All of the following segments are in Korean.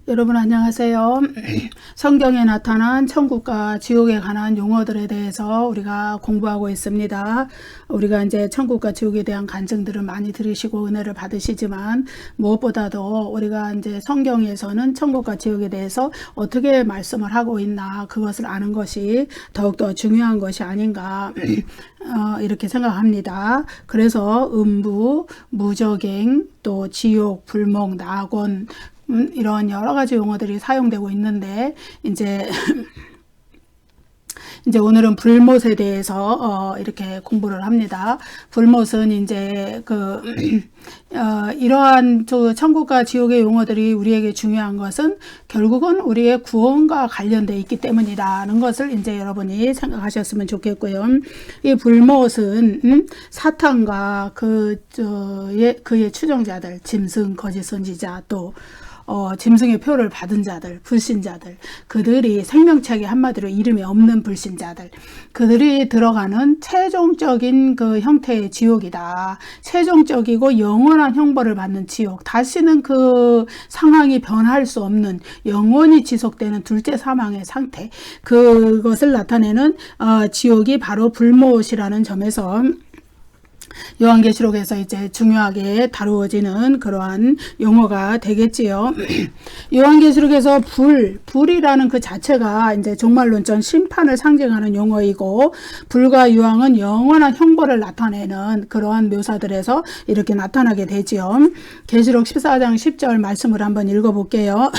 여러분 안녕하세요. 성경에 나타난 천국과 지옥에 관한 용어들에 대해서 우리가 공부하고 있습니다. 우리가 이제 천국과 지옥에 대한 간증들을 많이 들으시고 은혜를 받으시지만 무엇보다도 우리가 이제 성경에서는 천국과 지옥에 대해서 어떻게 말씀을 하고 있나 그것을 아는 것이 더욱더 중요한 것이 아닌가 이렇게 생각합니다. 그래서 음부, 무저갱, 또 지옥, 불목, 낙원 이런 여러 가지 용어들이 사용되고 있는데 이제 오늘은 불못에 대해서 이렇게 공부를 합니다. 불못은 이제 이러한 천국과 지옥의 용어들이 우리에게 중요한 것은 결국은 우리의 구원과 관련되어 있기 때문이라는 것을 이제 여러분이 생각하셨으면 좋겠고요. 이 불못은 사탄과 그의 추종자들, 짐승, 거짓 선지자, 또 짐승의 표를 받은 자들, 불신자들, 그들이 생명책에 한마디로 이름이 없는 불신자들, 그들이 들어가는 최종적인 그 형태의 지옥이다. 최종적이고 영원한 형벌을 받는 지옥, 다시는 그 상황이 변할 수 없는 영원히 지속되는 둘째 사망의 상태, 그것을 나타내는 지옥이 바로 불못이라는 점에서 요한계시록에서 이제 중요하게 다루어지는 그러한 용어가 되겠지요. 요한계시록에서 불이라는 그 자체가 이제 종말론전 심판을 상징하는 용어이고, 불과 유황은 영원한 형벌을 나타내는 그러한 묘사들에서 이렇게 나타나게 되지요. 계시록 14장 10절 말씀을 한번 읽어볼게요.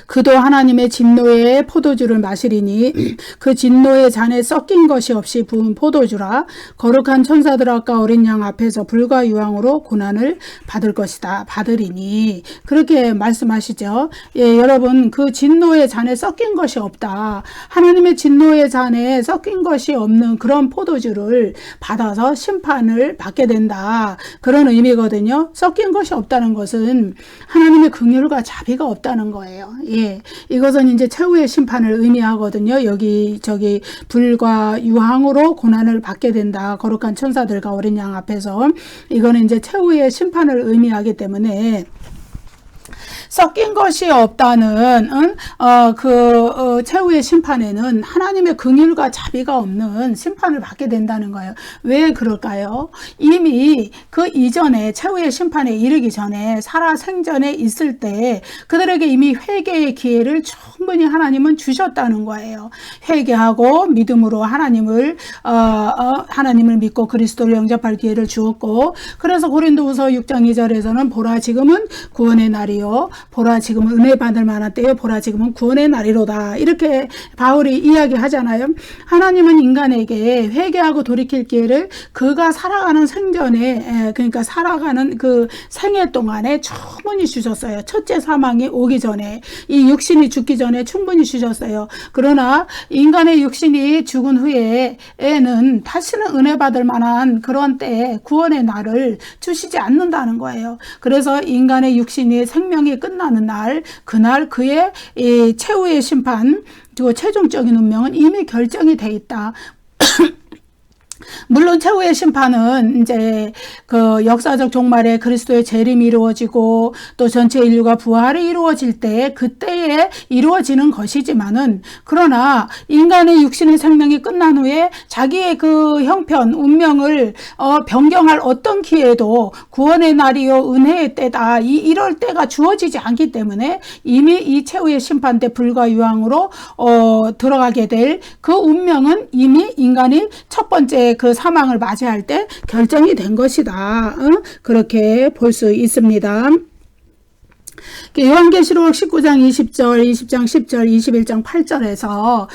그도 하나님의 진노의 포도주를 마시리니 그 진노의 잔에 섞인 것이 없이 부은 포도주라. 거룩한 천사들과 어린 양 앞에서 불과 유황으로 고난을 받을 것이다. 받으리니 그렇게 말씀하시죠. 예, 여러분, 그 진노의 잔에 섞인 것이 없다. 하나님의 진노의 잔에 섞인 것이 없는 그런 포도주를 받아서 심판을 받게 된다. 그런 의미거든요. 섞인 것이 없다는 것은 하나님의 긍휼과 자비가 없다는 거예요. 예, 이것은 이제 최후의 심판을 의미하거든요. 저기 불과 유황으로 고난을 받게 된다. 거룩한 천사들과 어린 양 앞에서. 이거는 이제 최후의 심판을 의미하기 때문에 섞인 것이 없다는 최후의 심판에는 하나님의 긍휼과 자비가 없는 심판을 받게 된다는 거예요. 왜 그럴까요? 이미 그 이전에 최후의 심판에 이르기 전에 살아생전에 있을 때 그들에게 이미 회개의 기회를 충분히 하나님은 주셨다는 거예요. 회개하고 믿음으로 하나님을 믿고 그리스도를 영접할 기회를 주었고, 그래서 고린도후서 6장 2절에서는 보라 지금은 구원의 날이요, 보라 지금은 은혜 받을 만한 때요, 보라 지금은 구원의 날이로다. 이렇게 바울이 이야기하잖아요. 하나님은 인간에게 회개하고 돌이킬 기회를 그가 살아가는 생전에, 그러니까 살아가는 그 생애 동안에 충분히 주셨어요. 첫째 사망이 오기 전에, 이 육신이 죽기 전에 충분히 주셨어요. 그러나 인간의 육신이 죽은 후에는 다시는 은혜 받을 만한 그런 때에 구원의 날을 주시지 않는다는 거예요. 그래서 인간의 육신이 생명이 끝나는 날, 그날 그의 이 최후의 심판, 그리고 최종적인 운명은 이미 결정이 돼 있다. 물론 최후의 심판은 이제 그 역사적 종말에 그리스도의 재림이 이루어지고 또 전체 인류가 부활이 이루어질 때 그때에 이루어지는 것이지만은, 그러나 인간의 육신의 생명이 끝난 후에 자기의 그 형편 운명을 변경할 어떤 기회도 구원의 날이요 은혜의 때다, 이럴 때가 주어지지 않기 때문에 이미 이 최후의 심판 때 불과 유황으로 들어가게 될 그 운명은 이미 인간이 첫 번째 그 사망을 맞이할 때 결정이 된 것이다. 그렇게 볼 수 있습니다. 요한계시록 19장 20절, 20장 10절, 21장 8절에서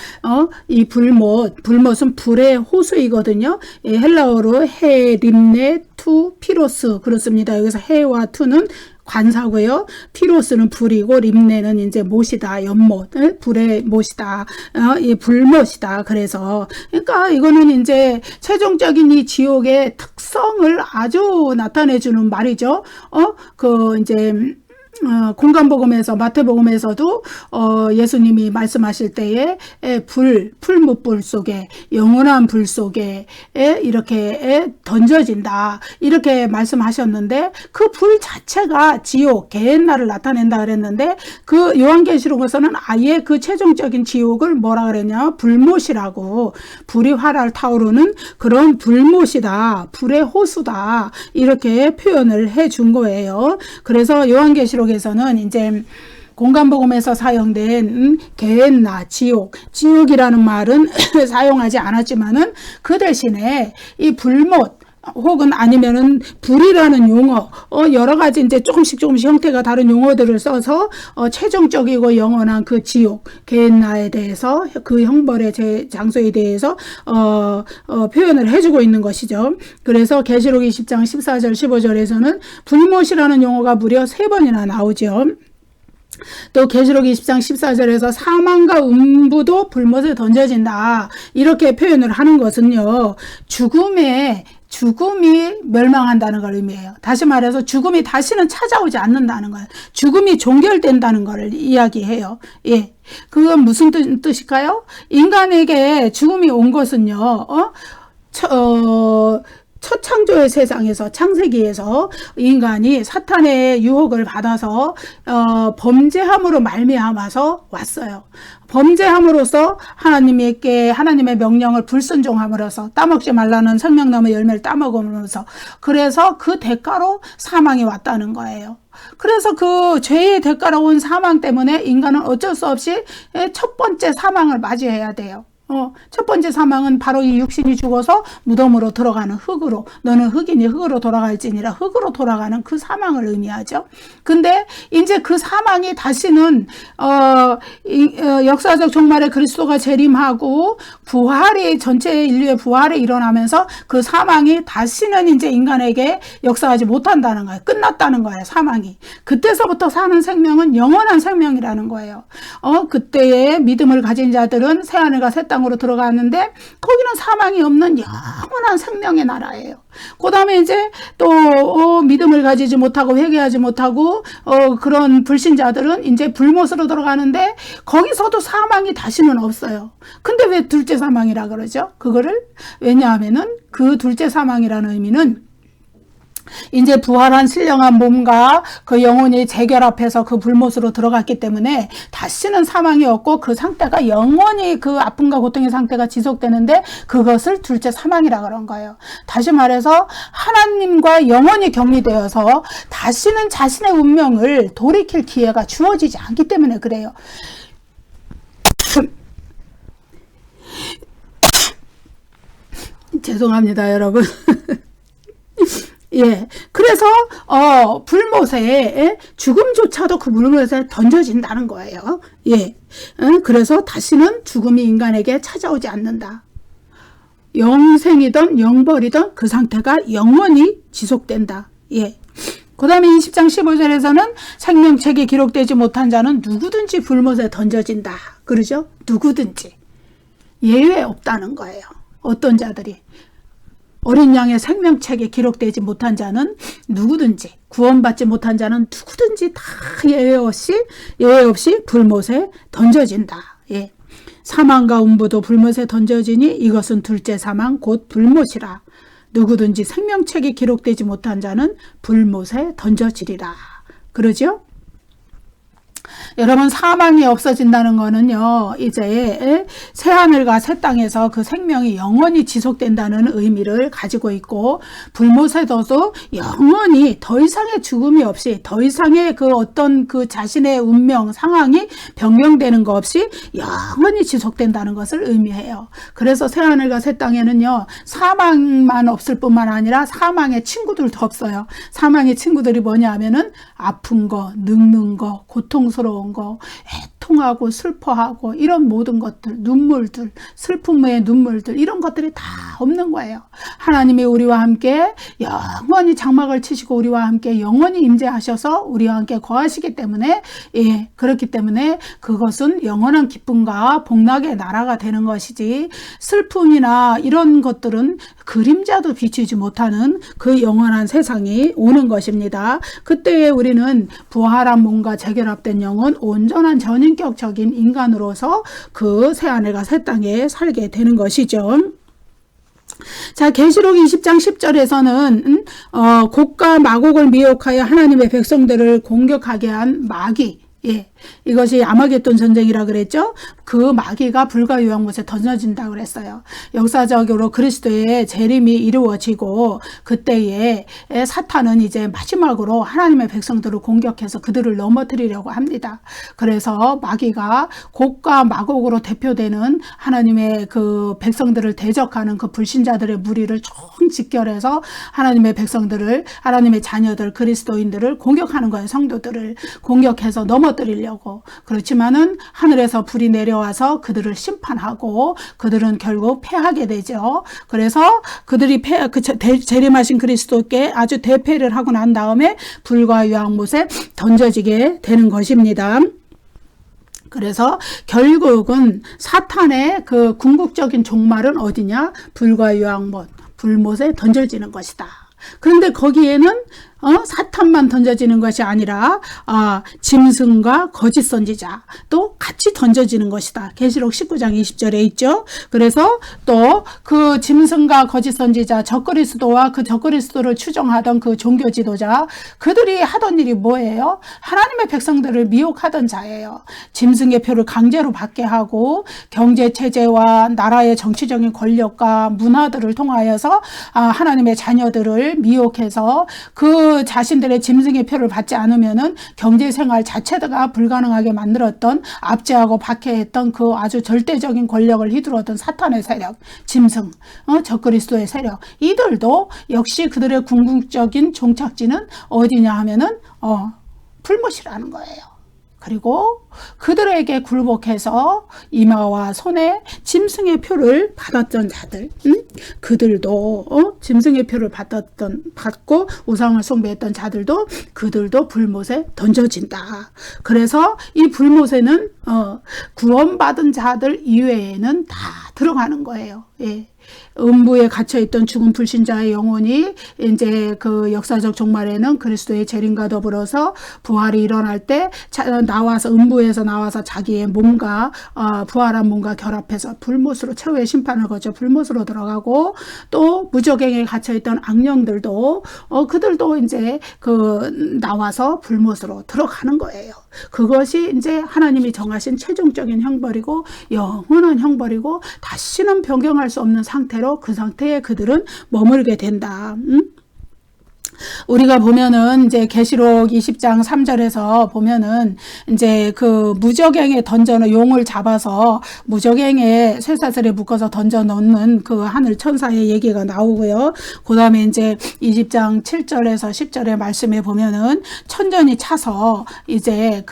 이 불못은 불의 호수이거든요. 헬라어로 해, 림네, 투, 피로스 그렇습니다. 여기서 해와 투는 관사고요. 피로스는 불이고 림네는 이제 못이다. 연못, 불의 못이다. 이 불못이다. 그러니까 이거는 이제 최종적인 이 지옥의 특성을 아주 나타내주는 말이죠. 이제 공간복음에서 마태복음에서도 예수님이 말씀하실 때에 풀무불 속에 영원한 불 속에 이렇게 던져진다 이렇게 말씀하셨는데 그 불 자체가 지옥 게헨나를 나타낸다 그랬는데 그 요한계시록에서는 아예 그 최종적인 지옥을 뭐라 그랬냐 불못이라고 불이 활활 타오르는 그런 불못이다 불의 호수다 이렇게 표현을 해 준 거예요. 그래서 요한계시록에서는 이제 공간복음에서 사용된 게헨나 지옥이라는 말은 사용하지 않았지만은 그 대신에 이 불못 혹은 아니면은 불이라는 용어 여러 가지 이제 조금씩 형태가 다른 용어들을 써서 최종적이고 영원한 그 지옥 게헨나에 대해서 그 형벌의 장소에 대해서 표현을 해주고 있는 것이죠. 그래서 계시록 20장 14절 15절에서는 불못이라는 용어가 무려 3번이나 나오죠. 또 계시록 20장 14절에서 사망과 음부도 불못에 던져진다 이렇게 표현을 하는 것은요 죽음이 멸망한다는 걸 의미해요. 다시 말해서 죽음이 다시는 찾아오지 않는다는 거예요. 죽음이 종결된다는 걸 이야기해요. 예, 그건 무슨 뜻일까요? 인간에게 죽음이 온 것은요. 첫 창조의 세상에서 창세기에서 인간이 사탄의 유혹을 받아서 범죄함으로 말미암아서 왔어요. 범죄함으로써 하나님의 명령을 불순종함으로써 따먹지 말라는 생명나무 열매를 따먹음으로써 그래서 그 대가로 사망이 왔다는 거예요. 그래서 그 죄의 대가로 온 사망 때문에 인간은 어쩔 수 없이 첫 번째 사망을 맞이해야 돼요. 첫 번째 사망은 바로 이 육신이 죽어서 무덤으로 들어가는 흙으로 너는 흙이니 흙으로 돌아갈지니라 흙으로 돌아가는 그 사망을 의미하죠. 근데 이제 그 사망이 다시는 역사적 종말에 그리스도가 재림하고 부활이 전체 인류의 부활이 일어나면서 그 사망이 다시는 이제 인간에게 역사하지 못한다는 거예요. 끝났다는 거예요. 사망이. 그때서부터 사는 생명은 영원한 생명이라는 거예요. 그때의 믿음을 가진 자들은 새하늘과 새 땅으로 들어가는데 거기는 사망이 없는 영원한 생명의 나라예요. 그 다음에 이제 또 믿음을 가지지 못하고 회개하지 못하고 그런 불신자들은 이제 불못으로 들어가는데 거기서도 사망이 다시는 없어요. 근데 왜 둘째 사망이라 그러죠? 그거를 왜냐하면은 그 둘째 사망이라는 의미는 이제 부활한 신령한 몸과 그 영혼이 재결합해서 그 불못으로 들어갔기 때문에 다시는 사망이 없고 그 상태가 영원히 그 아픔과 고통의 상태가 지속되는데 그것을 둘째 사망이라 그런 거예요. 다시 말해서 하나님과 영원히 격리되어서 다시는 자신의 운명을 돌이킬 기회가 주어지지 않기 때문에 그래요. 죄송합니다, 여러분. 예, 그래서 불못에 죽음조차도 그 불못에 던져진다는 거예요. 예, 그래서 다시는 죽음이 인간에게 찾아오지 않는다. 영생이든 영벌이든 그 상태가 영원히 지속된다. 예. 그 다음에 20장 15절에서는 생명책에 기록되지 못한 자는 누구든지 불못에 던져진다. 그러죠? 누구든지. 예외 없다는 거예요. 어떤 자들이. 어린 양의 생명책에 기록되지 못한 자는 누구든지 구원받지 못한 자는 누구든지 다 예외 없이 불못에 던져진다. 예. 사망과 음부도 불못에 던져지니 이것은 둘째 사망 곧 불못이라. 누구든지 생명책에 기록되지 못한 자는 불못에 던져지리라. 그러죠? 여러분 사망이 없어진다는 거는요 이제 새하늘과 새 땅에서 그 생명이 영원히 지속된다는 의미를 가지고 있고 불못에서도 영원히 더 이상의 죽음이 없이 더 이상의 그 어떤 그 자신의 운명 상황이 변경되는 거 없이 영원히 지속된다는 것을 의미해요. 그래서 새하늘과 새 땅에는요 사망만 없을 뿐만 아니라 사망의 친구들도 없어요. 사망의 친구들이 뭐냐 하면은 아픈 거, 늙는 거, 고통스러운 거, 고통하고 슬퍼하고 이런 모든 것들, 눈물들, 슬픔의 눈물들, 이런 것들이 다 없는 거예요. 하나님이 우리와 함께 영원히 장막을 치시고 우리와 함께 영원히 임재하셔서 우리와 함께 거하시기 때문에, 그렇기 때문에 그것은 영원한 기쁨과 복락의 나라가 되는 것이지, 슬픔이나 이런 것들은 그림자도 비추지 못하는 그 영원한 세상이 오는 것입니다. 그때에 우리는 부활한 몸과 재결합된 영혼, 온전한 전인격적인 인간으로서 그 새하늘과 새 땅에 살게 되는 것이죠. 자, 계시록 20장 10절에서는 곡과 마곡을 미혹하여 하나님의 백성들을 공격하게 한 마귀, 이것이 아마겟돈 전쟁이라 그랬죠. 그 마귀가 불과 유황못에 던져진다고 그랬어요. 역사적으로 그리스도의 재림이 이루어지고 그때에 사탄은 이제 마지막으로 하나님의 백성들을 공격해서 그들을 넘어뜨리려고 합니다. 그래서 마귀가 곡과 마곡으로 대표되는 하나님의 그 백성들을 대적하는 그 불신자들의 무리를 총 집결해서 하나님의 백성들을, 하나님의 자녀들, 그리스도인들을 공격하는 거예요. 성도들을 공격해서 넘어뜨리려고. 그렇지만은 하늘에서 불이 내려와서 그들을 심판하고 그들은 결국 패하게 되죠. 그래서 그들이 재림하신 그리스도께 아주 대패를 하고 난 다음에 불과 유황못에 던져지게 되는 것입니다. 그래서 결국은 사탄의 그 궁극적인 종말은 어디냐? 불과 유황못, 불못에 던져지는 것이다. 그런데 거기에는 사탄만 던져지는 것이 아니라 짐승과 거짓 선지자 또 같이 던져지는 것이다. 계시록 19장 20절에 있죠. 그래서 또 그 짐승과 거짓 선지자, 적그리스도와 그 적그리스도를 추종하던 그 종교 지도자, 그들이 하던 일이 뭐예요? 하나님의 백성들을 미혹하던 자예요. 짐승의 표를 강제로 받게 하고 경제 체제와 나라의 정치적인 권력과 문화들을 통하여서 하나님의 자녀들을 미혹해서 그 자신들의 짐승의 표를 받지 않으면은 경제생활 자체가 불가능하게 만들었던, 압제하고 박해했던 그 아주 절대적인 권력을 휘두르던 사탄의 세력, 짐승, 적그리스도의 세력, 이들도 역시 그들의 궁극적인 종착지는 어디냐 하면은 불못이라는 거예요. 그리고 그들에게 굴복해서 이마와 손에 짐승의 표를 받았던 자들, 그들도 짐승의 표를 받고 우상을 숭배했던 자들도 그들도 불못에 던져진다. 그래서 이 불못에는 구원받은 자들 이외에는 다 들어가는 거예요. 음부에 갇혀있던 죽은 불신자의 영혼이 이제 그 역사적 종말에는 그리스도의 재림과 더불어서 부활이 일어날 때 나와서, 음부에서 나와서 자기의 몸과 부활한 몸과 결합해서 불못으로, 최후의 심판을 거쳐 불못으로 들어가고, 또 무저갱에 갇혀있던 악령들도 그들도 이제 그 나와서 불못으로 들어가는 거예요. 그것이 이제 하나님이 정하신 최종적인 형벌이고 영원한 형벌이고 다시는 변경할 수 없는 상태로, 그 상태에 그들은 머물게 된다. 우리가 보면은 이제 계시록 20장 3절에서 보면은 이제 그 무저갱에 던져놓은 용을 잡아서 무저갱에 쇠사슬에 묶어서 던져 놓는 그 하늘 천사의 얘기가 나오고요. 그 다음에 이제 20장 7절에서 10절의 말씀에 보면은 천전이 차서 이제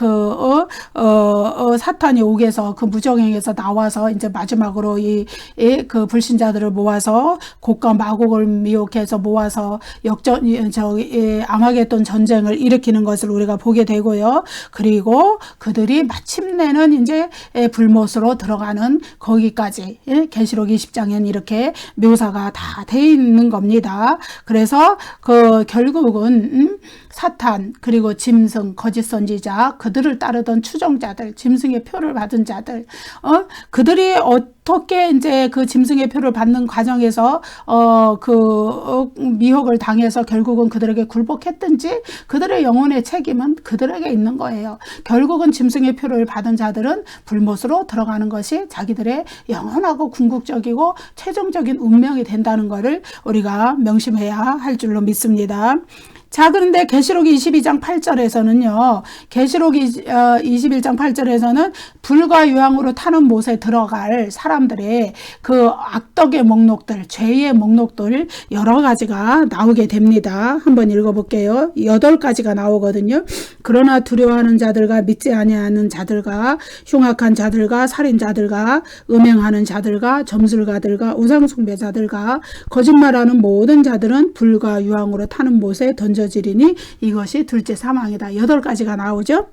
사탄이 옥에서 그 무저갱에서 나와서 이제 마지막으로 그 불신자들을 모아서 곡과 마곡을 미혹해서 모아서 아마겟돈 전쟁을 일으키는 것을 우리가 보게 되고요. 그리고 그들이 마침내는 이제 불못으로 들어가는 거기까지 계시록 20장에는 이렇게 묘사가 다 돼 있는 겁니다. 그래서 그 결국은 사탄, 그리고 짐승, 거짓 선지자, 그들을 따르던 추종자들, 짐승의 표를 받은 자들, 그들이 어떻게 이제 그 짐승의 표를 받는 과정에서 미혹을 당해서 결국은 그들에게 굴복했든지 그들의 영혼의 책임은 그들에게 있는 거예요. 결국은 짐승의 표를 받은 자들은 불못으로 들어가는 것이 자기들의 영원하고 궁극적이고 최종적인 운명이 된다는 것을 우리가 명심해야 할 줄로 믿습니다. 자, 그런데 계시록 22장 8절에서는요. 계시록 21장 8절에서는 불과 유황으로 타는 못에 들어갈 사람들의 그 악덕의 목록들, 죄의 목록들 여러 가지가 나오게 됩니다. 한번 읽어볼게요. 8가지가 나오거든요. 그러나 두려워하는 자들과 믿지 아니하는 자들과 흉악한 자들과 살인자들과 음행하는 자들과 점술가들과 우상숭배자들과 거짓말하는 모든 자들은 불과 유황으로 타는 못에 던져지리니 이것이 둘째 사망이다. 8가지가 나오죠.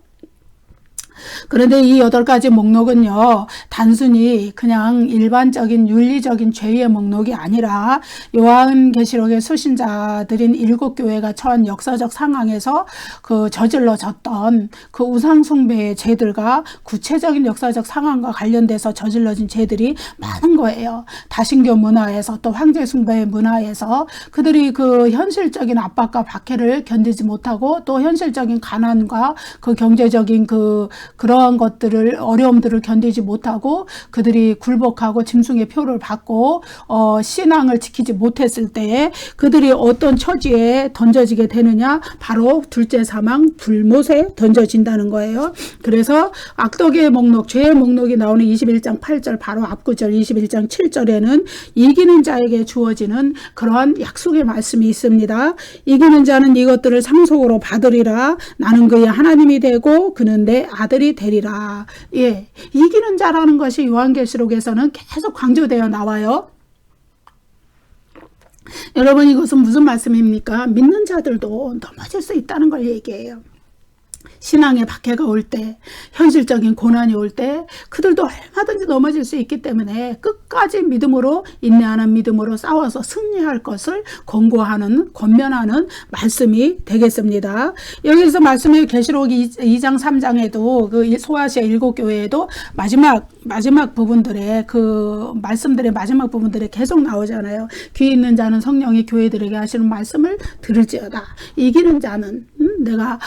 그런데 이 8가지 목록은요, 단순히 그냥 일반적인 윤리적인 죄의 목록이 아니라 요한계시록의 수신자들인 7교회가 처한 역사적 상황에서 그 저질러졌던 그 우상숭배의 죄들과 구체적인 역사적 상황과 관련돼서 저질러진 죄들이 많은 거예요. 다신교 문화에서 또 황제숭배의 문화에서 그들이 그 현실적인 압박과 박해를 견디지 못하고 또 현실적인 가난과 그 경제적인 그러한 것들을 어려움들을 견디지 못하고 그들이 굴복하고 짐승의 표를 받고 신앙을 지키지 못했을 때에 그들이 어떤 처지에 던져지게 되느냐, 바로 둘째 사망 불못에 던져진다는 거예요. 그래서 악덕의 목록, 죄의 목록이 나오는 21장 8절 바로 앞구절 21장 7절에는 이기는 자에게 주어지는 그러한 약속의 말씀이 있습니다. 이기는 자는 이것들을 상속으로 받으리라. 나는 그의 하나님이 되고 그는 내 아들이 되리라. 예, 이기는 자라는 것이 요한계시록에서는 계속 강조되어 나와요. 여러분, 이것은 무슨 말씀입니까? 믿는 자들도 넘어질 수 있다는 걸 얘기해요. 신앙의 박해가 올 때, 현실적인 고난이 올 때 그들도 얼마든지 넘어질 수 있기 때문에 끝까지 믿음으로, 인내하는 믿음으로 싸워서 승리할 것을 권고하는, 권면하는 말씀이 되겠습니다. 여기서 말씀의 계시록 2장 3장에도 그 소아시아 7교회에도 마지막 부분들에 그 말씀들의 마지막 부분들에 계속 나오잖아요. 귀 있는 자는 성령이 교회들에게 하시는 말씀을 들을지어다. 이기는 자는 내가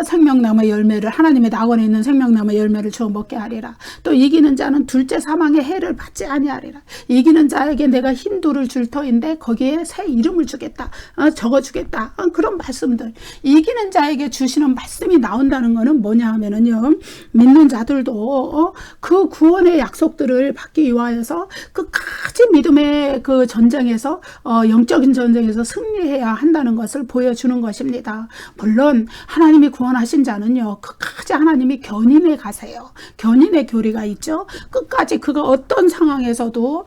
생명나무의 열매를, 하나님의 낙원에 있는 생명나무의 열매를 주어 먹게 하리라. 또 이기는 자는 둘째 사망의 해를 받지 아니하리라. 이기는 자에게 내가 흰 돌을 줄 터인데 거기에 새 이름을 주겠다, 적어주겠다. 그런 말씀들, 이기는 자에게 주시는 말씀이 나온다는 것은 뭐냐 하면은요, 믿는 자들도 그 구원의 약속들을 받기 위하여서 끝까지 믿음의 그 전쟁에서, 영적인 전쟁에서 승리해야 한다는 것을 보여주는 것입니다. 물론 하나님이 구원하신 자는요, 끝까지 하나님이 견인해 가세요. 견인의 교리가 있죠. 끝까지 그가 어떤 상황에서도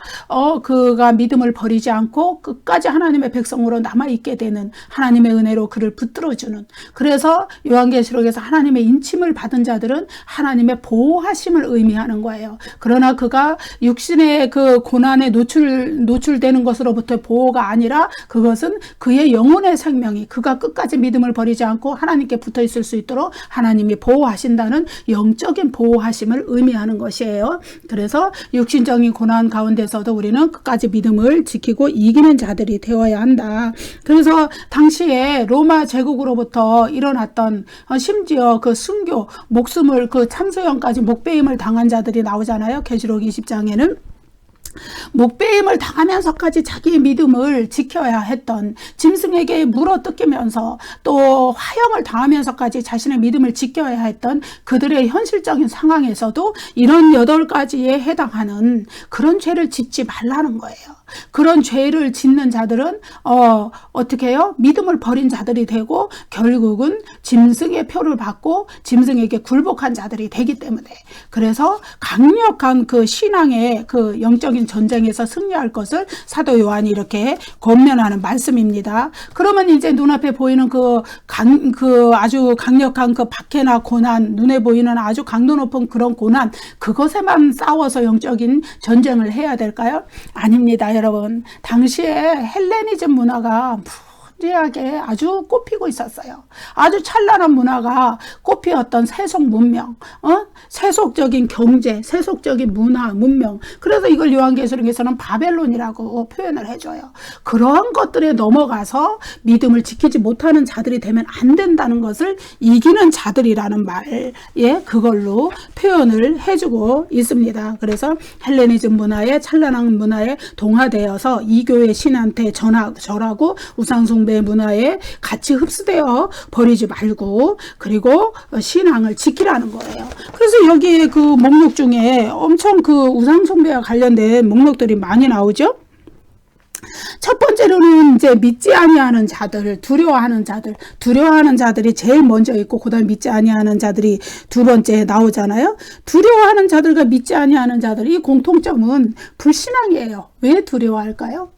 그가 믿음을 버리지 않고 끝까지 하나님의 백성으로 남아있게 되는, 하나님의 은혜로 그를 붙들어주는, 그래서 요한계시록에서 하나님의 인침을 받은 자들은 하나님의 보호하심을 의미하는 거예요. 그러나 그가 육신의 그 고난에 노출되는 것으로부터 보호가 아니라 그것은 그의 영혼의 생명이, 그가 끝까지 믿음을 버리지 않고 하나님께 붙어 있을 수 있도록 하나님이 보호하신다는 영적인 보호하심을 의미하는 것이에요. 그래서 육신적인 고난 가운데서도 우리는 끝까지 믿음을 지키고 이기는 자들이 되어야 한다. 그래서 당시에 로마 제국으로부터 일어났던, 심지어 그 순교, 목숨을 그 참수형까지 목배임을 당한 자들이 나오잖아요. 계시록 20장에는 목배임을 당하면서까지 자기의 믿음을 지켜야 했던, 짐승에게 물어뜯기면서 또 화형을 당하면서까지 자신의 믿음을 지켜야 했던 그들의 현실적인 상황에서도 이런 8가지에 해당하는 그런 죄를 짓지 말라는 거예요. 그런 죄를 짓는 자들은 어떻게 해요? 믿음을 버린 자들이 되고 결국은 짐승의 표를 받고 짐승에게 굴복한 자들이 되기 때문에, 그래서 강력한 그 신앙의 그 영적인 전쟁에서 승리할 것을 사도 요한이 이렇게 권면하는 말씀입니다. 그러면 이제 눈앞에 보이는 그 아주 강력한 그 박해나 고난, 눈에 보이는 아주 강도 높은 그런 고난, 그것에만 싸워서 영적인 전쟁을 해야 될까요? 아닙니다, 여러분. 당시에 헬레니즘 문화가 무지하게 아주 꽃피고 있었어요. 아주 찬란한 문화가 꽃피었던 세속 문명, 세속적인 경제, 세속적인 문화, 문명. 그래서 이걸 요한계시록에서는 바벨론이라고 표현을 해줘요. 그러한 것들에 넘어가서 믿음을 지키지 못하는 자들이 되면 안 된다는 것을 이기는 자들이라는 말, 그걸로 표현을 해주고 있습니다. 그래서 헬레니즘 문화에, 찬란한 문화에 동화되어서 이교의 신한테 절하고 우상숭배 내 문화에 같이 흡수되어 버리지 말고, 그리고 신앙을 지키라는 거예요. 그래서 여기에 그 목록 중에 엄청 그 우상숭배와 관련된 목록들이 많이 나오죠. 첫 번째로는 이제 믿지 아니하는 자들, 두려워하는 자들이 제일 먼저 있고, 그다음 믿지 아니하는 자들이 두 번째 나오잖아요. 두려워하는 자들과 믿지 아니하는 자들, 이 공통점은 불신앙이에요. 왜 두려워할까요?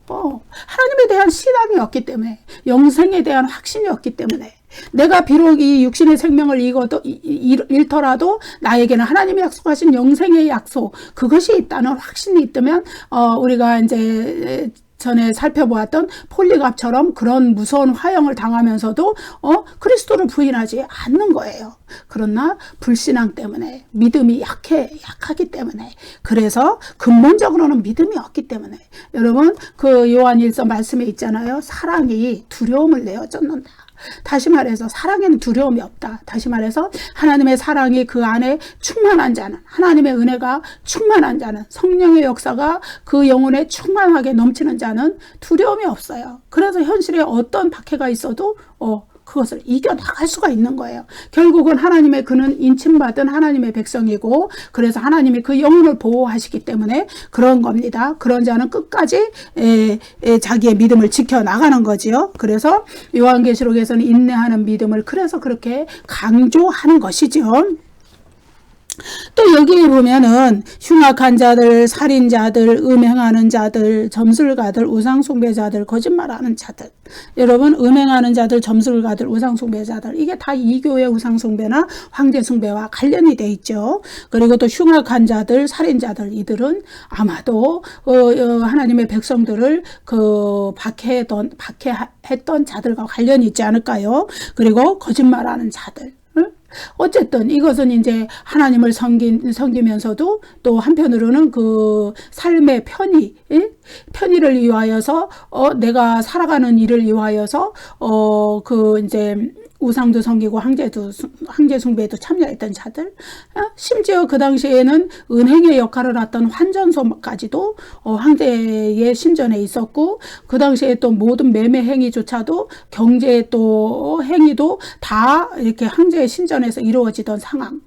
하나님에 대한 신앙이 없기 때문에, 영생에 대한 확신이 없기 때문에. 내가 비록 이 육신의 생명을 잃더라도 나에게는 하나님이 약속하신 영생의 약속, 그것이 있다는 확신이 있다면 우리가 이제 전에 살펴보았던 폴리갑처럼 그런 무서운 화형을 당하면서도 그리스도를 부인하지 않는 거예요. 그러나 불신앙 때문에, 믿음이 약하기 때문에, 그래서 근본적으로는 믿음이 없기 때문에. 여러분, 그 요한일서 말씀에 있잖아요. 사랑이 두려움을 내어 쫓는다. 다시 말해서 사랑에는 두려움이 없다. 다시 말해서 하나님의 사랑이 그 안에 충만한 자는, 하나님의 은혜가 충만한 자는, 성령의 역사가 그 영혼에 충만하게 넘치는 자는 두려움이 없어요. 그래서 현실에 어떤 박해가 있어도 그것을 이겨나갈 수가 있는 거예요. 결국은 하나님의 그는 인침받은 하나님의 백성이고, 그래서 하나님이 그 영혼을 보호하시기 때문에 그런 겁니다. 그런 자는 끝까지 자기의 믿음을 지켜나가는 거지요. 그래서 요한계시록에서는 인내하는 믿음을 그래서 그렇게 강조하는 것이죠. 또 여기에 보면은 흉악한 자들, 살인자들, 음행하는 자들, 점술가들, 우상숭배자들, 거짓말하는 자들. 여러분, 음행하는 자들, 점술가들, 우상숭배자들, 이게 다 이교의 우상숭배나 황제숭배와 관련이 돼 있죠. 그리고 또 흉악한 자들, 살인자들, 이들은 아마도 하나님의 백성들을 박해했던 자들과 관련이 있지 않을까요? 그리고 거짓말하는 자들. 어쨌든 이것은 이제 하나님을 섬기면서도 또 한편으로는 그 삶의 편의를 위하여서 내가 살아가는 일을 위하여서 그 이제 우상도 섬기고 황제 숭배에도 참여했던 자들, 심지어 그 당시에는 은행의 역할을 했던 환전소까지도 황제의 신전에 있었고, 그 당시에 또 모든 매매 행위조차도 경제의 또 행위도 다 이렇게 황제의 신전에서 이루어지던 상황.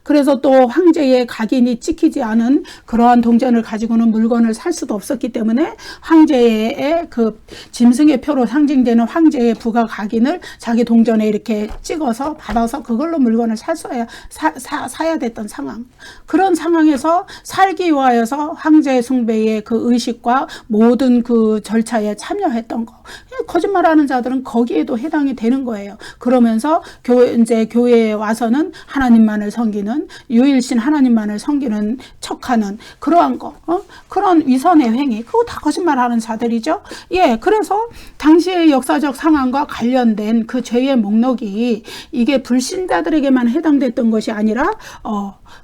그래서 또 황제의 각인이 찍히지 않은 그러한 동전을 가지고는 물건을 살 수도 없었기 때문에 황제의 그 짐승의 표로 상징되는 황제의 부가 각인을 자기 동전에 이렇게 찍어서 받아서 그걸로 물건을 사야 됐던 상황. 그런 상황에서 살기 위하여서 황제 숭배의 그 의식과 모든 그 절차에 참여했던 거. 거짓말하는 자들은 거기에도 해당이 되는 거예요. 그러면서 교회에 와서는 하나님만을 섬기는, 유일신 하나님만을 섬기는 척하는 그러한 거, 그런 위선의 행위, 그거 다 거짓말하는 자들이죠. 그래서 당시의 역사적 상황과 관련된 그 죄의 목록이 이게 불신자들에게만 해당됐던 것이 아니라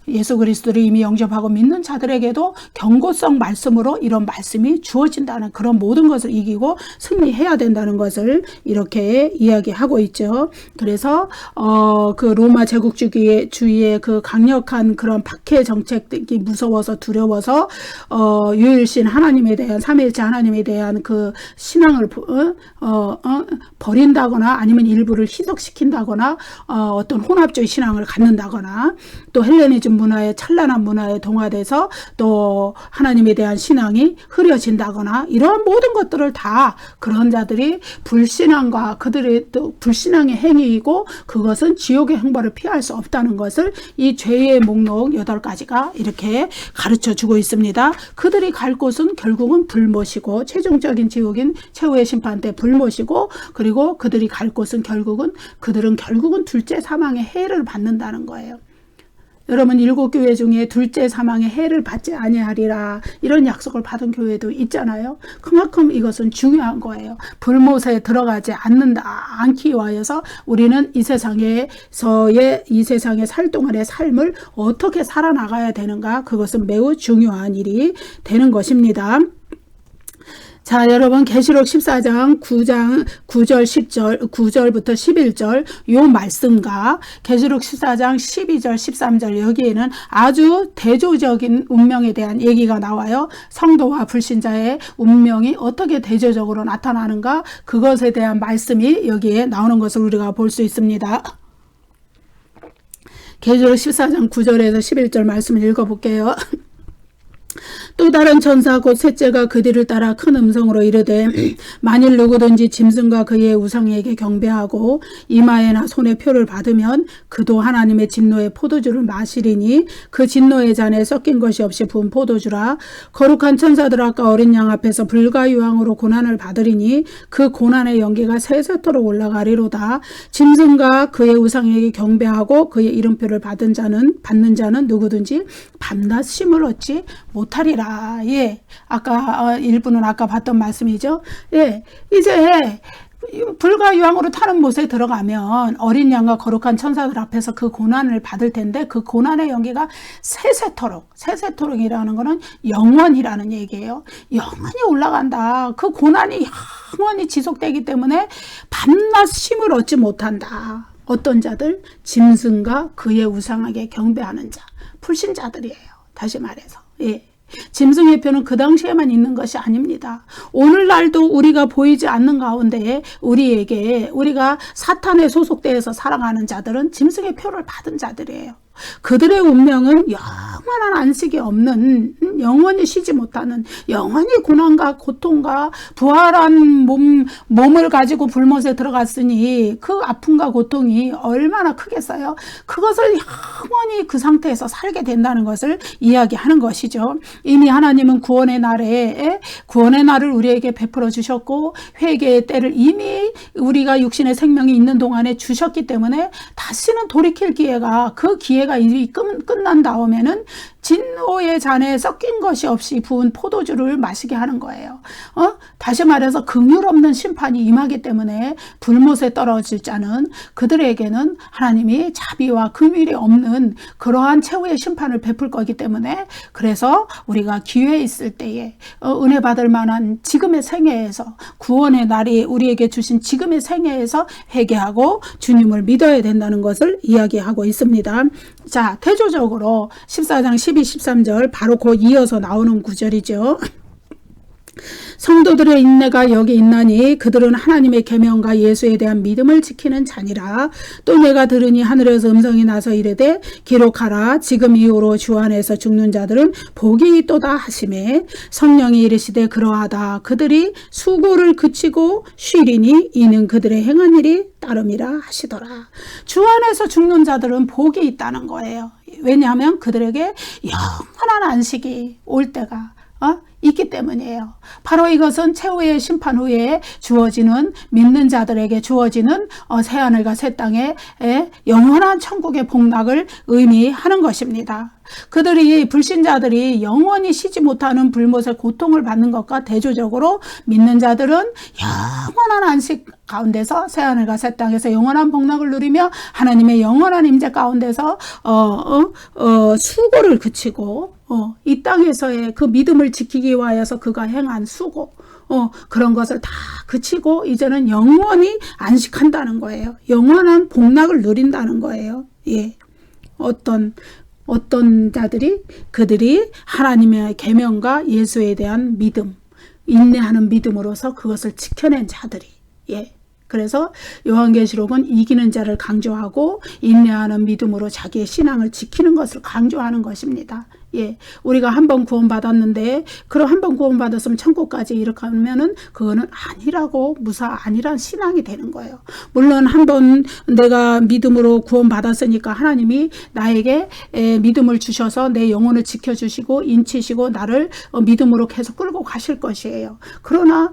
예수 그리스도를 이미 영접하고 믿는 자들에게도 경고성 말씀으로 이런 말씀이 주어진다는, 그런 모든 것을 이기고 승리해야 된다는 것을 이렇게 이야기하고 있죠. 그래서 그 로마 제국주의의 그 강력한 그런 박해 정책이 무서워서 두려워서 유일신 하나님에 대한, 삼위일체 하나님에 대한 그 신앙을 버린다거나 아니면 일부를 희석시킨다거나 어떤 혼합주의 신앙을 갖는다거나, 또 헬레니즘 문화에, 찬란한 문화에 동화돼서 또 하나님에 대한 신앙이 흐려진다거나, 이러한 모든 것들을 다 그런 자들이 불신앙과 그들의 또 불신앙의 행위이고, 그것은 지옥의 형벌을 피할 수 없다는 것을 이 죄의 목록 8가지가 이렇게 가르쳐 주고 있습니다. 그들이 갈 곳은 결국은 불못이고, 최종적인 지옥인 최후의 심판 때 불못이고, 그리고 그들이 갈 곳은 그들은 결국은 둘째 사망의 해를 받는다는 거예요. 여러분, 7교회 중에 둘째 사망의 해를 받지 아니하리라, 이런 약속을 받은 교회도 있잖아요. 그만큼 이것은 중요한 거예요. 불못에 들어가지 않기 위하여서 우리는 이 세상에 살 동안의 삶을 어떻게 살아나가야 되는가, 그것은 매우 중요한 일이 되는 것입니다. 자, 여러분 계시록 14장 9절 9절부터 11절 요 말씀과 계시록 14장 12절 13절 여기에는 아주 대조적인 운명에 대한 얘기가 나와요. 성도와 불신자의 운명이 어떻게 대조적으로 나타나는가, 그것에 대한 말씀이 여기에 나오는 것을 우리가 볼 수 있습니다. 계시록 14장 9절에서 11절 말씀을 읽어볼게요. 또 다른 천사 곧 셋째가 그 뒤를 따라 큰 음성으로 이르되 만일 누구든지 짐승과 그의 우상에게 경배하고 이마에나 손에 표를 받으면 그도 하나님의 진노의 포도주를 마시리니 그 진노의 잔에 섞인 것이 없이 부은 포도주라. 거룩한 천사들 앞과 어린 양 앞에서 불과 유황으로 고난을 받으리니 그 고난의 연기가 세세토록 올라가리로다. 짐승과 그의 우상에게 경배하고 그의 이름표를 받는 자는 누구든지 밤낮 쉼을 얻지 못하리라. 예, 아까 일부는 아까 봤던 말씀이죠. 예, 이제 불과 유황으로 타는 못에 들어가면 어린 양과 거룩한 천사들 앞에서 그 고난을 받을 텐데, 그 고난의 연기가 세세토록이라는 거는 영원이라는 얘기예요. 영원히 올라간다. 그 고난이 영원히 지속되기 때문에 밤낮 쉼을 얻지 못한다. 어떤 자들? 짐승과 그의 우상에게 경배하는 자, 불신자들이에요. 다시 말해서. 예. 짐승의 표는 그 당시에만 있는 것이 아닙니다. 오늘날도 우리가 보이지 않는 가운데 우리가 사탄에 소속되어서 살아가는 자들은 짐승의 표를 받은 자들이에요. 그들의 운명은 영원한 안식이 없는, 영원히 쉬지 못하는, 영원히 고난과 고통과 부활한 몸을 가지고 불못에 들어갔으니 그 아픔과 고통이 얼마나 크겠어요. 그것을 영원히 그 상태에서 살게 된다는 것을 이야기하는 것이죠. 이미 하나님은 구원의 날을 우리에게 베풀어 주셨고, 회개의 때를 이미 우리가 육신의 생명이 있는 동안에 주셨기 때문에 다시는 돌이킬 그 기회가 이미 끝난 다음에는 진노의 잔에 섞인 것이 없이 부은 포도주를 마시게 하는 거예요. 다시 말해서 긍휼 없는 심판이 임하기 때문에 불못에 떨어질 자는, 그들에게는 하나님이 자비와 긍휼이 없는 그러한 최후의 심판을 베풀 거기 때문에, 그래서 우리가 기회 있을 때에 은혜 받을 만한 지금의 생애에서, 구원의 날이 우리에게 주신 지금의 생애에서 회개하고 주님을 믿어야 된다는 것을 이야기하고 있습니다. 자, 대조적으로 14장 12, 13절 바로 곧 이어서 나오는 구절이죠. 성도들의 인내가 여기 있나니 그들은 하나님의 계명과 예수에 대한 믿음을 지키는 자니라. 또 내가 들으니 하늘에서 음성이 나서 이르되 기록하라. 지금 이후로 주 안에서 죽는 자들은 복이 있도다 하시매 성령이 이르시되 그러하다. 그들이 수고를 그치고 쉬리니 이는 그들의 행한 일이 따름이라 하시더라. 주 안에서 죽는 자들은 복이 있다는 거예요. 왜냐하면 그들에게 영원한 안식이 올 때가 있기 때문이에요. 바로 이것은 최후의 심판 후에 주어지는, 믿는 자들에게 주어지는 새하늘과 새 땅의 영원한 천국의 복락을 의미하는 것입니다. 불신자들이 영원히 쉬지 못하는 불못의 고통을 받는 것과 대조적으로 믿는 자들은 영원한 안식 가운데서 새하늘과 새 땅에서 영원한 복락을 누리며 하나님의 영원한 임재 가운데서 수고를 그치고 이 땅에서의 그 믿음을 지키기 위하여서 그가 행한 수고, 그런 것을 다 그치고 이제는 영원히 안식한다는 거예요. 영원한 복락을 누린다는 거예요. 예. 어떤 자들이, 그들이 하나님의 계명과 예수에 대한 믿음, 인내하는 믿음으로서 그것을 지켜낸 자들이, 예. 그래서 요한계시록은 이기는 자를 강조하고 인내하는 믿음으로 자기의 신앙을 지키는 것을 강조하는 것입니다. 예, 우리가 한 번 구원받았는데, 그럼 한 번 구원받았으면 천국까지 이렇게 하면은 그거는 아니란 신앙이 되는 거예요. 물론 한 번 내가 믿음으로 구원받았으니까 하나님이 나에게 믿음을 주셔서 내 영혼을 지켜주시고 인치시고 나를 믿음으로 계속 끌고 가실 것이에요. 그러나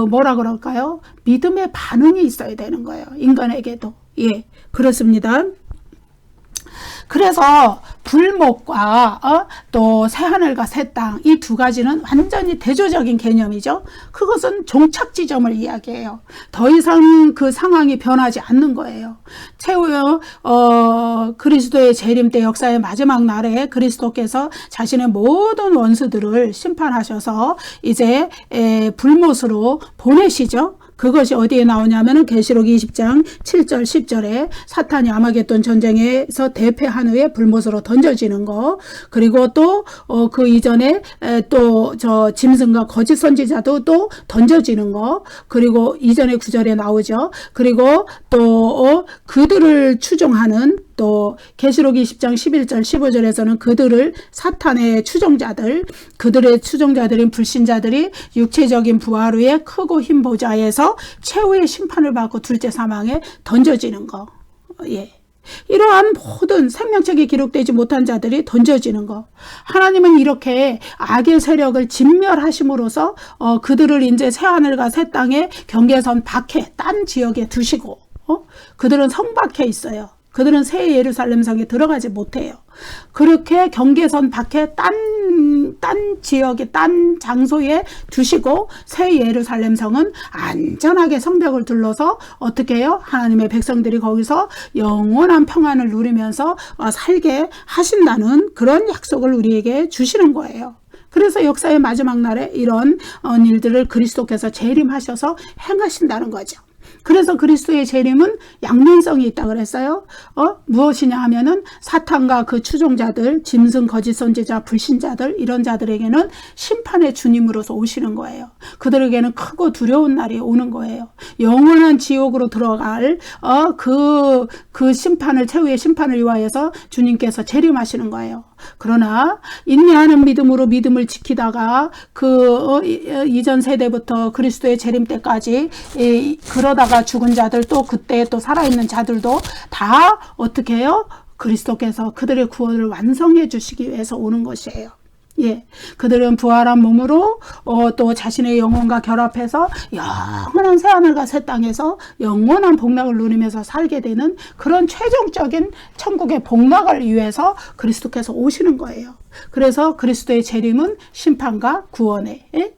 뭐라 그럴까요? 믿음의 반응이 있어야 되는 거예요. 인간에게도. 예, 그렇습니다. 그래서 불목과 또 새하늘과 새 땅, 이 두 가지는 완전히 대조적인 개념이죠. 그것은 종착 지점을 이야기해요. 더 이상 그 상황이 변하지 않는 거예요. 최후의 그리스도의 재림 때 역사의 마지막 날에 그리스도께서 자신의 모든 원수들을 심판하셔서 이제 불못으로 보내시죠. 그것이 어디에 나오냐면은 계시록 20장 7절 10절에 사탄이 아마겟돈 전쟁에서 대패한 후에 불못으로 던져지는 거, 그리고 또 그 이전에 또 저 짐승과 거짓 선지자도 또 던져지는 거, 그리고 이전에 9절에 나오죠. 그리고 또 그들을 추종하는, 또 계시록 20장 11절 15절에서는 그들을 사탄의 추종자들, 그들의 추종자들인 불신자들이 육체적인 부활 후에 크고 흰 보좌에서 최후의 심판을 받고 둘째 사망에 던져지는 거. 예. 이러한 모든 생명책에 기록되지 못한 자들이 던져지는 거. 하나님은 이렇게 악의 세력을 진멸하심으로써 그들을 이제 새하늘과 새 땅의 경계선 밖에 딴 지역에 두시고, 그들은 성 밖에 있어요. 그들은 새 예루살렘 성에 들어가지 못해요. 그렇게 경계선 밖에 딴 지역에, 딴 장소에 두시고 새 예루살렘 성은 안전하게 성벽을 둘러서 어떻게 해요? 하나님의 백성들이 거기서 영원한 평안을 누리면서 살게 하신다는 그런 약속을 우리에게 주시는 거예요. 그래서 역사의 마지막 날에 이런 일들을 그리스도께서 재림하셔서 행하신다는 거죠. 그래서 그리스도의 재림은 양면성이 있다 그랬어요. 무엇이냐 하면은 사탄과 그 추종자들, 짐승, 거짓 선지자, 불신자들, 이런 자들에게는 심판의 주님으로서 오시는 거예요. 그들에게는 크고 두려운 날이 오는 거예요. 영원한 지옥으로 들어갈 그 심판을, 최후의 심판을 위하여서 주님께서 재림하시는 거예요. 그러나 인내하는 믿음으로 믿음을 지키다가 이전 세대부터 그리스도의 재림 때까지 그러다가 죽은 자들, 또 그때 또 살아있는 자들도 다 어떻게 해요? 그리스도께서 그들의 구원을 완성해 주시기 위해서 오는 것이에요. 예, 그들은 부활한 몸으로 또 자신의 영혼과 결합해서 영원한 새하늘과 새 땅에서 영원한 복락을 누리면서 살게 되는 그런 최종적인 천국의 복락을 위해서 그리스도께서 오시는 거예요. 그래서 그리스도의 재림은 심판과 구원의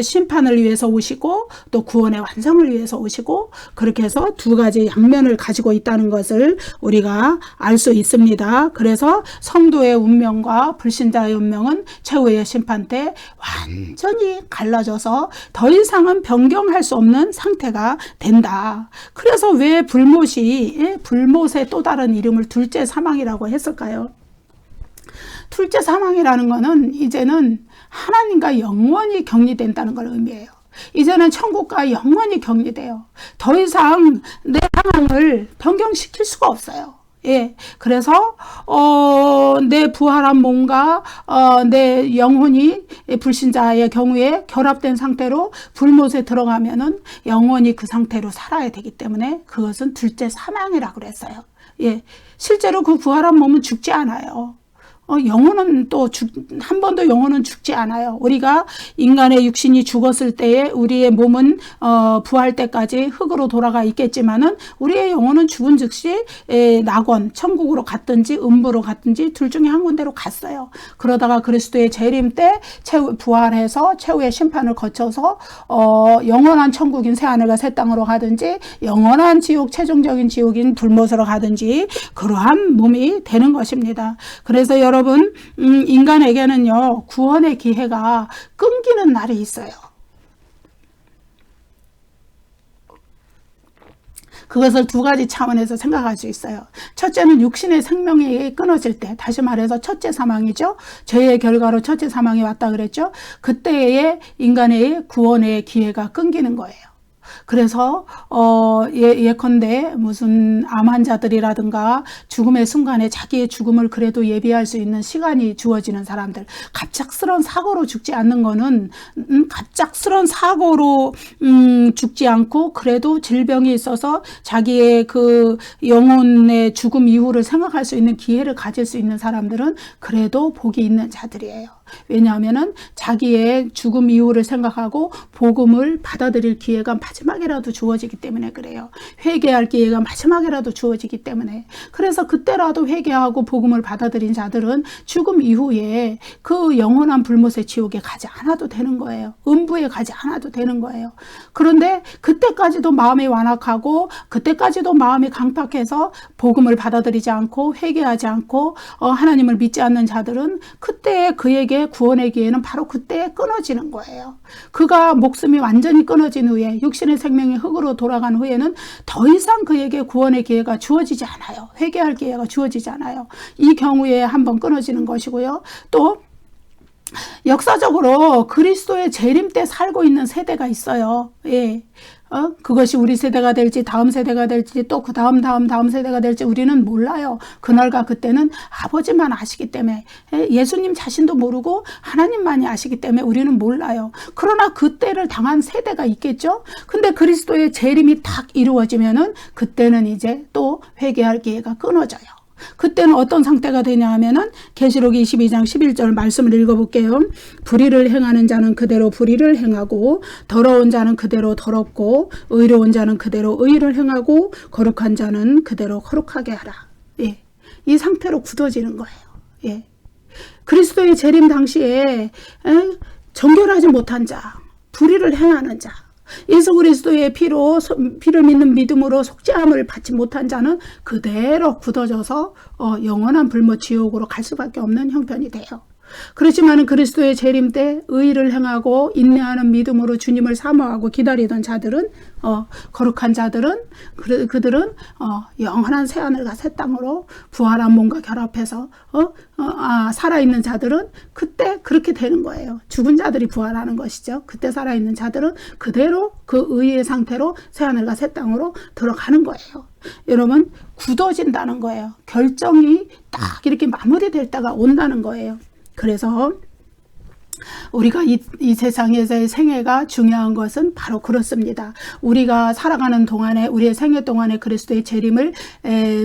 심판을 위해서 오시고 또 구원의 완성을 위해서 오시고, 그렇게 해서 두 가지 양면을 가지고 있다는 것을 우리가 알 수 있습니다. 그래서 성도의 운명과 불신자의 운명은 최후의 심판 때 완전히 갈라져서 더 이상은 변경할 수 없는 상태가 된다. 그래서 왜 불못의 또 다른 이름을 둘째 사망이라고 했을까요? 둘째 사망이라는 것은 이제는 하나님과 영원히 격리된다는 걸 의미해요. 이제는 천국과 영원히 격리돼요. 더 이상 내 상황을 변경시킬 수가 없어요. 예, 그래서 내 부활한 몸과 내 영혼이 불신자의 경우에 결합된 상태로 불못에 들어가면은 영원히 그 상태로 살아야 되기 때문에 그것은 둘째 사망이라고 그랬어요. 예, 실제로 그 부활한 몸은 죽지 않아요. 영혼은 또 한 번도 영혼은 죽지 않아요. 우리가 인간의 육신이 죽었을 때에 우리의 몸은 부활 때까지 흙으로 돌아가 있겠지만은 우리의 영혼은 죽은 즉시 낙원, 천국으로 갔든지 음부로 갔든지 둘 중에 한 군데로 갔어요. 그러다가 그리스도의 재림 때 부활해서 최후의 심판을 거쳐서 영원한 천국인 새하늘과 새 땅으로 가든지 영원한 지옥, 최종적인 지옥인 불못으로 가든지 그러한 몸이 되는 것입니다. 그래서 여러분, 인간에게는요, 구원의 기회가 끊기는 날이 있어요. 그것을 두 가지 차원에서 생각할 수 있어요. 첫째는 육신의 생명이 끊어질 때, 다시 말해서 첫째 사망이죠. 죄의 결과로 첫째 사망이 왔다 그랬죠. 그때의 인간의 구원의 기회가 끊기는 거예요. 그래서 예컨대 무슨 암 환자들이라든가 죽음의 순간에 자기의 죽음을 그래도 예비할 수 있는 시간이 주어지는 사람들, 갑작스런 사고로 죽지 않는 거는 갑작스런 사고로 죽지 않고 그래도 질병이 있어서 자기의 그 영혼의 죽음 이후를 생각할 수 있는 기회를 가질 수 있는 사람들은 그래도 복이 있는 자들이에요. 왜냐하면은 자기의 죽음 이후를 생각하고 복음을 받아들일 기회가 마지막이라도 주어지기 때문에 그래요. 회개할 기회가 마지막이라도 주어지기 때문에. 그래서 그때라도 회개하고 복음을 받아들인 자들은 죽음 이후에 그 영원한 불못의 지옥에 가지 않아도 되는 거예요. 음부에 가지 않아도 되는 거예요. 그런데 그때까지도 마음이 완악하고 그때까지도 마음이 강팍해서 복음을 받아들이지 않고 회개하지 않고 하나님을 믿지 않는 자들은 그때 그에게 구원의 기회는 바로 그때 끊어지는 거예요. 그가 목숨이 완전히 끊어진 후에 육신의 생명이 흙으로 돌아간 후에는 더 이상 그에게 구원의 기회가 주어지지 않아요. 회개할 기회가 주어지지 않아요. 이 경우에 한번 끊어지는 것이고요. 또 역사적으로 그리스도의 재림 때 살고 있는 세대가 있어요. 예. 그것이 우리 세대가 될지 다음 세대가 될지 또 그 다음 세대가 될지 우리는 몰라요. 그날과 그때는 아버지만 아시기 때문에 예수님 자신도 모르고 하나님만이 아시기 때문에 우리는 몰라요. 그러나 그때를 당한 세대가 있겠죠. 근데 그리스도의 재림이 딱 이루어지면은 그때는 이제 또 회개할 기회가 끊어져요. 그때는 어떤 상태가 되냐 하면은 계시록 22장 11절 말씀을 읽어볼게요. 불의를 행하는 자는 그대로 불의를 행하고 더러운 자는 그대로 더럽고 의로운 자는 그대로 의를 행하고 거룩한 자는 그대로 거룩하게 하라. 예. 이 상태로 굳어지는 거예요. 예. 그리스도의 재림 당시에 정결하지 못한 자, 불의를 행하는 자, 예수 그리스도의 피를 믿는 믿음으로 속죄함을 받지 못한 자는 그대로 굳어져서 영원한 불못 지옥으로 갈 수밖에 없는 형편이 돼요. 그렇지만 그리스도의 재림 때 의를 행하고 인내하는 믿음으로 주님을 사모하고 기다리던 자들은 거룩한 자들은 그들은 영원한 새하늘과 새 땅으로 부활한 몸과 결합해서 살아있는 자들은 그때 그렇게 되는 거예요. 죽은 자들이 부활하는 것이죠. 그때 살아있는 자들은 그대로 그 의의 상태로 새하늘과 새 땅으로 들어가는 거예요. 여러분, 굳어진다는 거예요. 결정이 딱 이렇게 마무리될 때가 온다는 거예요. 그래서 우리가 이 세상에서의 생애가 중요한 것은 바로 그렇습니다. 우리가 살아가는 동안에 우리의 생애 동안에 그리스도의 재림을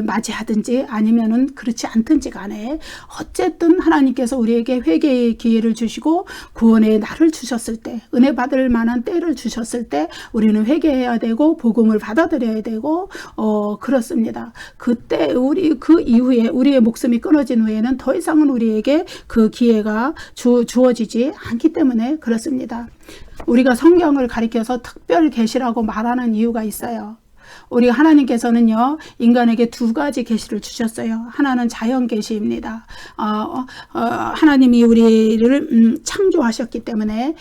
맞이하든지 아니면은 그렇지 않든지 간에 어쨌든 하나님께서 우리에게 회개의 기회를 주시고 구원의 날을 주셨을 때 은혜 받을 만한 때를 주셨을 때 우리는 회개해야 되고 복음을 받아들여야 되고 그렇습니다. 그때 그 이후에 우리의 목숨이 끊어진 후에는 더 이상은 우리에게 그 기회가 주어지지 않기 때문에 그렇습니다. 우리가 성경을 가리켜서 특별 계시라고 말하는 이유가 있어요. 우리 하나님께서는요, 인간에게 두 가지 계시를 주셨어요. 하나는 자연 계시입니다. 하나님이 우리를 창조하셨기 때문에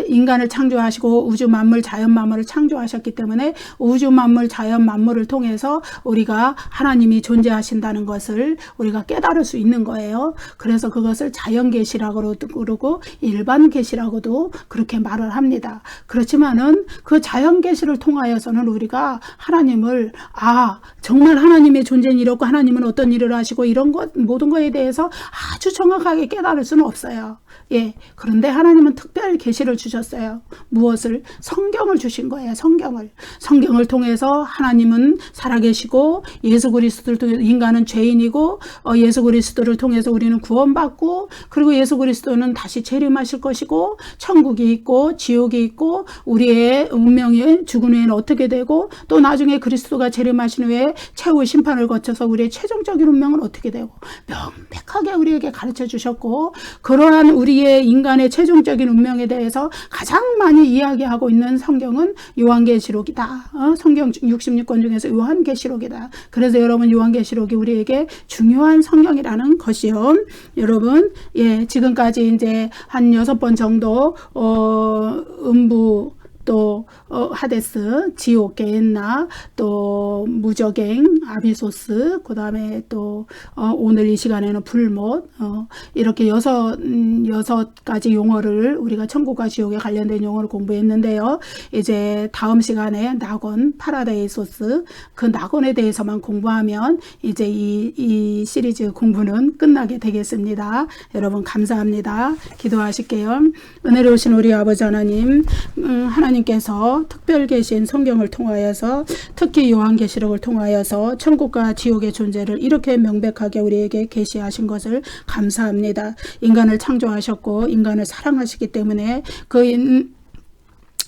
인간을 창조하시고 우주 만물, 자연 만물을 창조하셨기 때문에 우주 만물, 자연 만물을 통해서 우리가 하나님이 존재하신다는 것을 우리가 깨달을 수 있는 거예요. 그래서 그것을 자연 계시라고 그러고 일반 계시라고도 그렇게 말을 합니다. 그렇지만은 그 자연 계시를 통하여서는 우리가 하나님을 정말 하나님의 존재는 이렇고 하나님은 어떤 일을 하시고 이런 것 모든 것에 대해서 아주 정확하게 깨달을 수는 없어요. 예. 그런데 하나님은 특별 계시를 주셨어요. 무엇을? 성경을 주신 거예요. 성경을 통해서 하나님은 살아계시고 예수 그리스도를 통해서 인간은 죄인이고 예수 그리스도를 통해서 우리는 구원받고 그리고 예수 그리스도는 다시 재림하실 것이고 천국이 있고 지옥이 있고 우리의 운명이 죽은 후에는 어떻게 되고 또 나중에 그리스도가 재림하신 후에 최후의 심판을 거쳐서 우리의 최종적인 운명은 어떻게 되고 명백하게 우리에게 가르쳐 주셨고 그러한 우리의 인간의 최종적인 운명에 대해서 가장 많이 이야기하고 있는 성경은 요한계시록이다. 성경 66권 중에서 요한계시록이다. 그래서 여러분 요한계시록이 우리에게 중요한 성경이라는 것이요. 여러분, 지금까지 이제 한 6번 정도 음부 또 하데스, 지옥, 게헨나, 또 무저갱, 아비소스, 그 다음에 또 오늘 이 시간에는 불못, 이렇게 여섯 가지 용어를 우리가 천국과 지옥에 관련된 용어를 공부했는데요. 이제 다음 시간에 낙원, 파라다이소스, 그 낙원에 대해서만 공부하면 이제 이 시리즈 공부는 끝나게 되겠습니다. 여러분 감사합니다. 기도하실게요. 은혜로우신 우리 아버지 하나님, 하나님 하나님께서 특별 계신 성경을 통하여서 특히 요한계시록을 통하여서 천국과 지옥의 존재를 이렇게 명백하게 우리에게 계시하신 것을 감사합니다. 인간을 창조하셨고 인간을 사랑하시기 때문에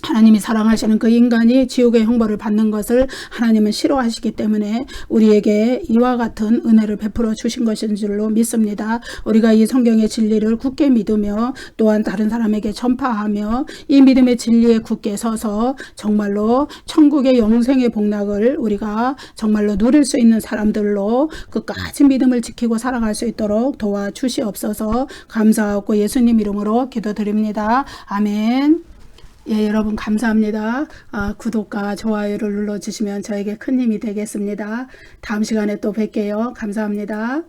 하나님이 사랑하시는 그 인간이 지옥의 형벌을 받는 것을 하나님은 싫어하시기 때문에 우리에게 이와 같은 은혜를 베풀어 주신 것인 줄로 믿습니다. 우리가 이 성경의 진리를 굳게 믿으며 또한 다른 사람에게 전파하며 이 믿음의 진리에 굳게 서서 정말로 천국의 영생의 복락을 우리가 정말로 누릴 수 있는 사람들로 끝까지 믿음을 지키고 살아갈 수 있도록 도와주시옵소서. 감사하고 예수님 이름으로 기도드립니다. 아멘. 예, 여러분 감사합니다. 구독과 좋아요를 눌러주시면 저에게 큰 힘이 되겠습니다. 다음 시간에 또 뵐게요. 감사합니다.